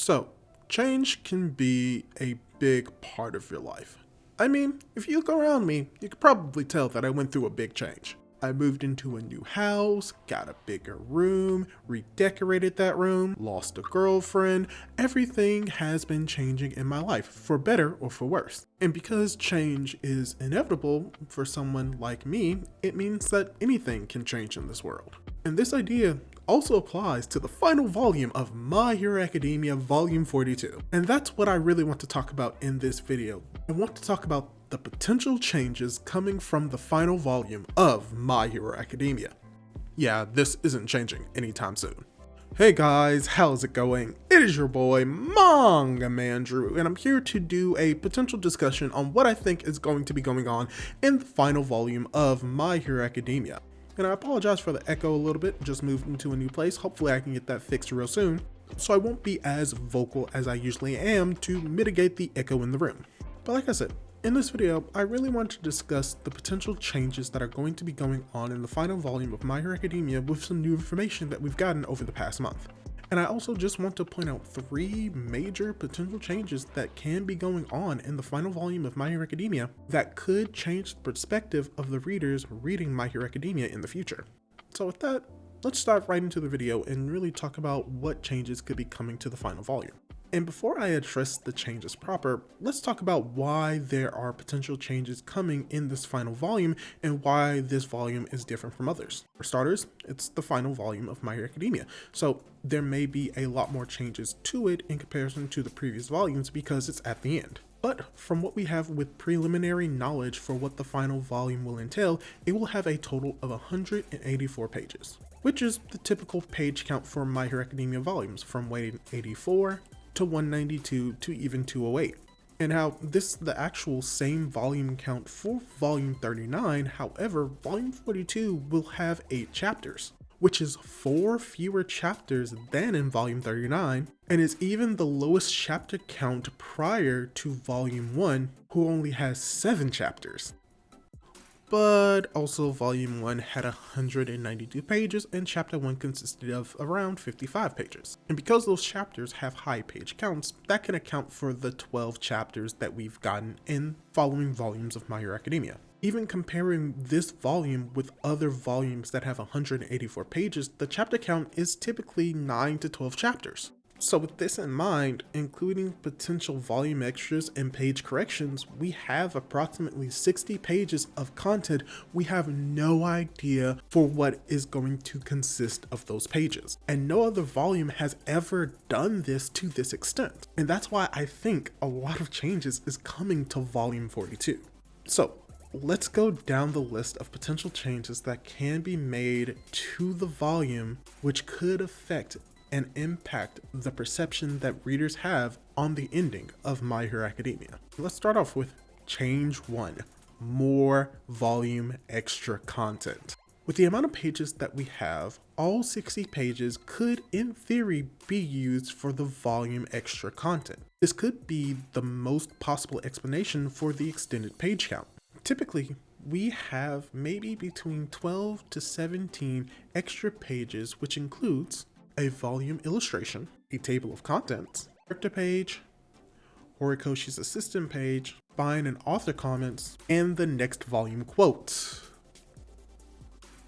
So, change can be a big part of your life. I mean, if you look around me, you could probably tell that I went through a big change. I moved into a new house, got a bigger room, redecorated that room, lost a girlfriend. Everything has been changing in my life, for better or for worse. And because change is inevitable for someone like me, it means that anything can change in this world. And this idea also applies to the final volume of My Hero Academia Volume 42. And that's what I really want to talk about in this video. I want to talk about the potential changes coming from the final volume of My Hero Academia. Yeah, this isn't changing anytime soon. Hey guys, how's it going? It is your boy, Manga Man Drew, and I'm here to do a potential discussion on what I think is going to be going on in the final volume of My Hero Academia. And I apologize for the echo a little bit, just moved into a new place. Hopefully I can get that fixed real soon, so I won't be as vocal as I usually am to mitigate the echo in the room. But like I said, in this video, I really want to discuss the potential changes that are going to be going on in the final volume of My Hero Academia with some new information that we've gotten over the past month. And I also just want to point out 3 major potential changes that can be going on in the final volume of My Hero Academia that could change the perspective of the readers reading My Hero Academia in the future. So with that, let's dive right into the video and really talk about what changes could be coming to the final volume. And before I address the changes proper, let's talk about why there are potential changes coming in this final volume and why this volume is different from others. For starters, it's the final volume of My Hero Academia, so there may be a lot more changes to it in comparison to the previous volumes because it's at the end. But from what we have with preliminary knowledge for what the final volume will entail, it will have a total of 184 pages, which is the typical page count for My Hero Academia volumes, from 184 to 192 to even 208. And how this is the actual same volume count for volume 39, however, volume 42 will have 8 chapters, which is 4 fewer chapters than in volume 39, and is even the lowest chapter count prior to volume 1, who only has 7 chapters. But also volume 1 had 192 pages and chapter 1 consisted of around 55 pages. And because those chapters have high page counts, that can account for the 12 chapters that we've gotten in following volumes of My Hero Academia. Even comparing this volume with other volumes that have 184 pages, the chapter count is typically 9 to 12 chapters. So with this in mind, including potential volume extras and page corrections, we have approximately 60 pages of content. We have no idea for what is going to consist of those pages. And no other volume has ever done this to this extent. And that's why I think a lot of changes is coming to volume 42. So let's go down the list of potential changes that can be made to the volume, which could affect and impact the perception that readers have on the ending of My Hero Academia. Let's start off with change 1, more volume extra content. With the amount of pages that we have, all 60 pages could in theory be used for the volume extra content. This could be the most possible explanation for the extended page count. Typically, we have maybe between 12 to 17 extra pages, which includes a volume illustration, a table of contents, character page, Horikoshi's assistant page, spine and author comments, and the next volume quotes.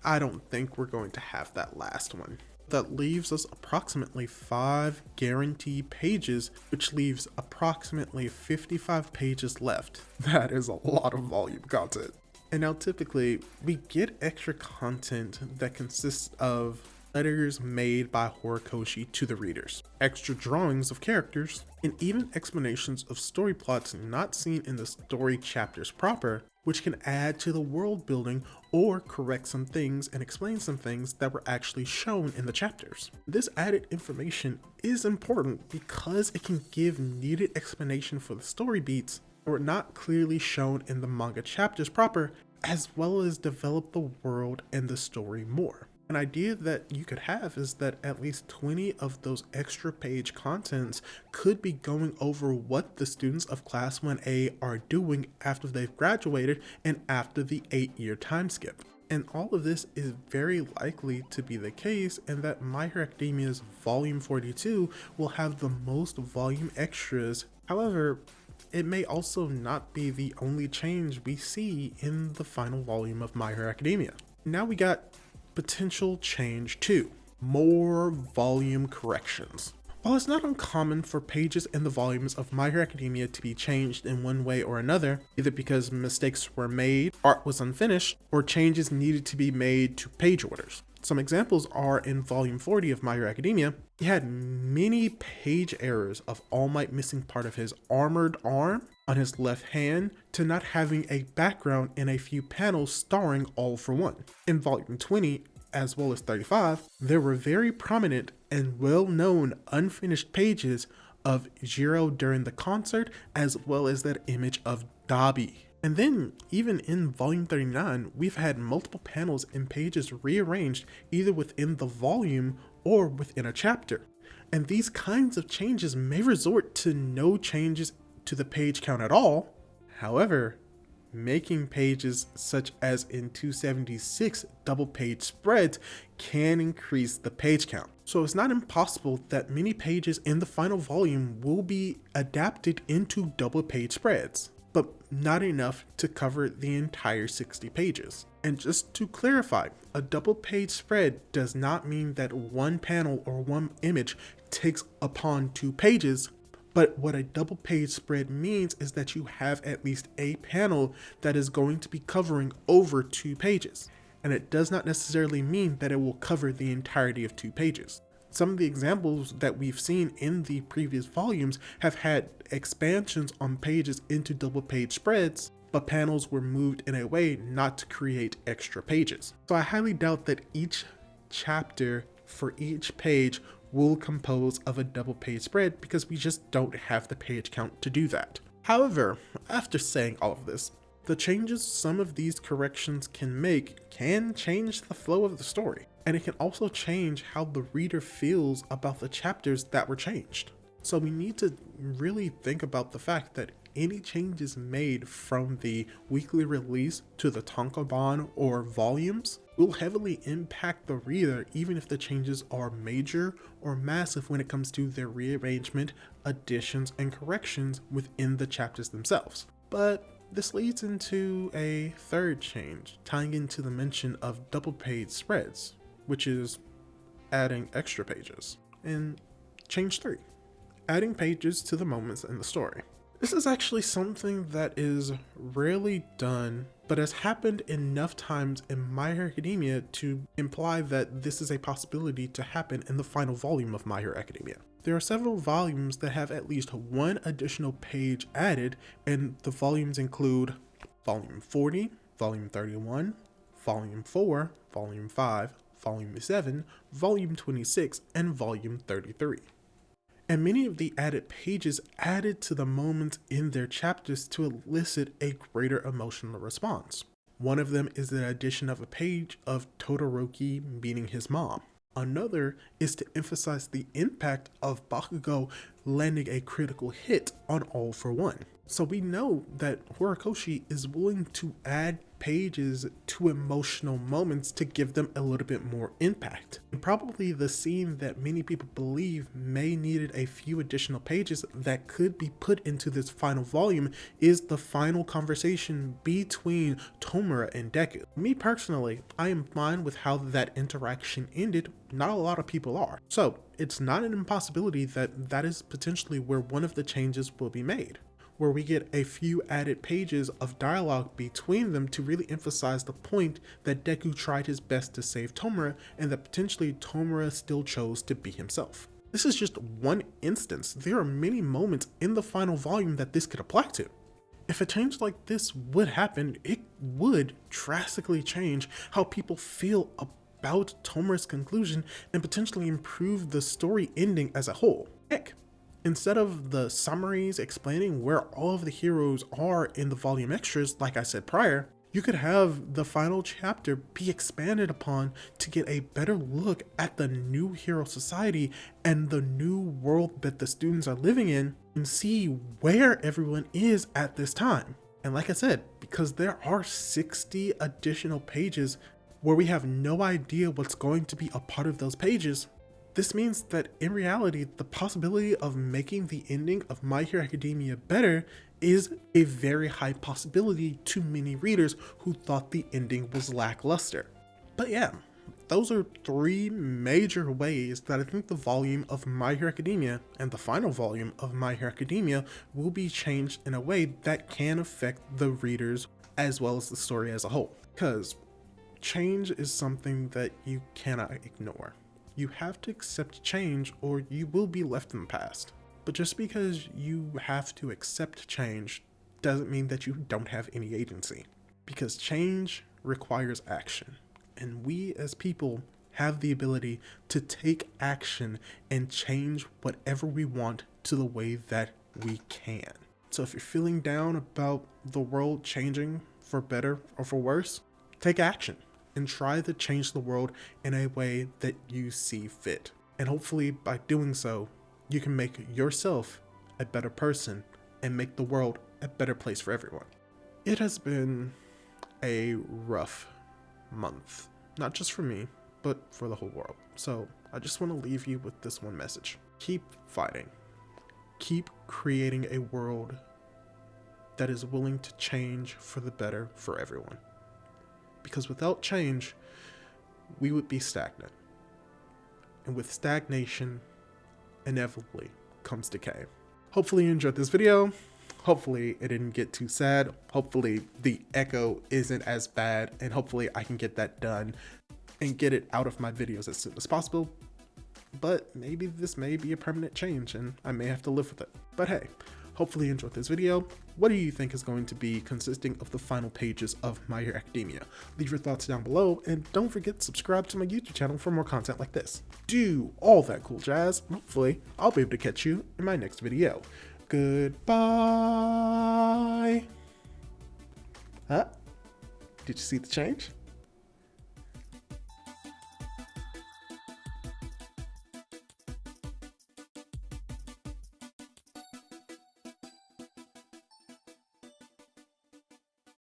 I don't think we're going to have that last one. That leaves us approximately 5 guaranteed pages, which leaves approximately 55 pages left. That is a lot of volume content. And now typically, we get extra content that consists of letters made by Horikoshi to the readers, extra drawings of characters, and even explanations of story plots not seen in the story chapters proper, which can add to the world building or correct some things and explain some things that were actually shown in the chapters. This added information is important because it can give needed explanation for the story beats that were not clearly shown in the manga chapters proper, as well as develop the world and the story more. An idea that you could have is that at least 20 of those extra page contents could be going over what the students of Class 1A are doing after they've graduated and after the 8-year time skip. And all of this is very likely to be the case, and that My Hero Academia's Volume 42 will have the most volume extras. However, it may also not be the only change we see in the final volume of My Hero Academia. Now we got potential change 2, more volume corrections. While it's not uncommon for pages in the volumes of My Hero Academia to be changed in one way or another, either because mistakes were made, art was unfinished, or changes needed to be made to page orders. Some examples are in Volume 40 of My Hero Academia. He had many page errors of All Might missing part of his armored arm on his left hand to not having a background in a few panels starring All for One. In Volume 20, as well as 35, there were very prominent and well-known unfinished pages of Jiro during the concert, as well as that image of Dabi. And then, even in Volume 39, we've had multiple panels and pages rearranged either within the volume or within a chapter. And these kinds of changes may resort to no changes to the page count at all. However, making pages such as in 276 double page spreads can increase the page count. So it's not impossible that many pages in the final volume will be adapted into double page spreads, but not enough to cover the entire 60 pages. And just to clarify, a double page spread does not mean that one panel or one image takes upon 2 pages, but what a double page spread means is that you have at least a panel that is going to be covering over 2 pages. And it does not necessarily mean that it will cover the entirety of 2 pages. Some of the examples that we've seen in the previous volumes have had expansions on pages into double page spreads, but panels were moved in a way not to create extra pages. So I highly doubt that each chapter for each page will compose of a double page spread because we just don't have the page count to do that. However, after saying all of this, the changes some of these corrections can make can change the flow of the story, and it can also change how the reader feels about the chapters that were changed. So we need to really think about the fact that any changes made from the weekly release to the tankobon or volumes will heavily impact the reader, even if the changes are major or massive when it comes to their rearrangement, additions, and corrections within the chapters themselves. But this leads into a third change, tying into the mention of double page spreads, which is adding extra pages. And change 3, adding pages to the moments in the story. This is actually something that is rarely done, but has happened enough times in My Hero Academia to imply that this is a possibility to happen in the final volume of My Hero Academia. There are several volumes that have at least one additional page added, and the volumes include Volume 40, Volume 31, Volume 4, Volume 5, Volume 7, Volume 26, and Volume 33. And many of the added pages added to the moments in their chapters to elicit a greater emotional response. One of them is the addition of a page of Todoroki meeting his mom. Another is to emphasize the impact of Bakugo landing a critical hit on All for One. So we know that Horikoshi is willing to add pages to emotional moments to give them a little bit more impact. And probably the scene that many people believe may needed a few additional pages that could be put into this final volume is the final conversation between Tomura and Deku. Me personally, I am fine with how that interaction ended. Not a lot of people are. So it's not an impossibility that that is potentially where one of the changes will be made, where we get a few added pages of dialogue between them to really emphasize the point that Deku tried his best to save Tomura and that potentially Tomura still chose to be himself. This is just one instance. There are many moments in the final volume that this could apply to. If a change like this would happen, it would drastically change how people feel about Tomura's conclusion and potentially improve the story ending as a whole. Heck, instead of the summaries explaining where all of the heroes are in the volume extras, like I said prior, you could have the final chapter be expanded upon to get a better look at the new hero society and the new world that the students are living in and see where everyone is at this time. And like I said, because there are 60 additional pages where we have no idea what's going to be a part of those pages. This means that in reality, the possibility of making the ending of My Hero Academia better is a very high possibility to many readers who thought the ending was lackluster. But yeah, those are 3 major ways that I think the volume of My Hero Academia and the final volume of My Hero Academia will be changed in a way that can affect the readers as well as the story as a whole. Because change is something that you cannot ignore. You have to accept change or you will be left in the past. But just because you have to accept change doesn't mean that you don't have any agency. Because change requires action. And we as people have the ability to take action and change whatever we want to the way that we can. So if you're feeling down about the world changing for better or for worse, take action and try to change the world in a way that you see fit. And hopefully by doing so, you can make yourself a better person and make the world a better place for everyone. It has been a rough month, not just for me, but for the whole world. So I just want to leave you with this one message. Keep fighting. Keep creating a world that is willing to change for the better for everyone. Because without change, we would be stagnant. And with stagnation, inevitably comes decay. Hopefully you enjoyed this video. Hopefully it didn't get too sad. Hopefully the echo isn't as bad, and hopefully I can get that done and get it out of my videos as soon as possible. But maybe this may be a permanent change and I may have to live with it. But hey, hopefully you enjoyed this video. What do you think is going to be consisting of the final pages of My Hero Academia? Leave your thoughts down below, and don't forget to subscribe to my YouTube channel for more content like this. Do all that cool jazz. Hopefully, I'll be able to catch you in my next video. Goodbye. Huh? Did you see the change?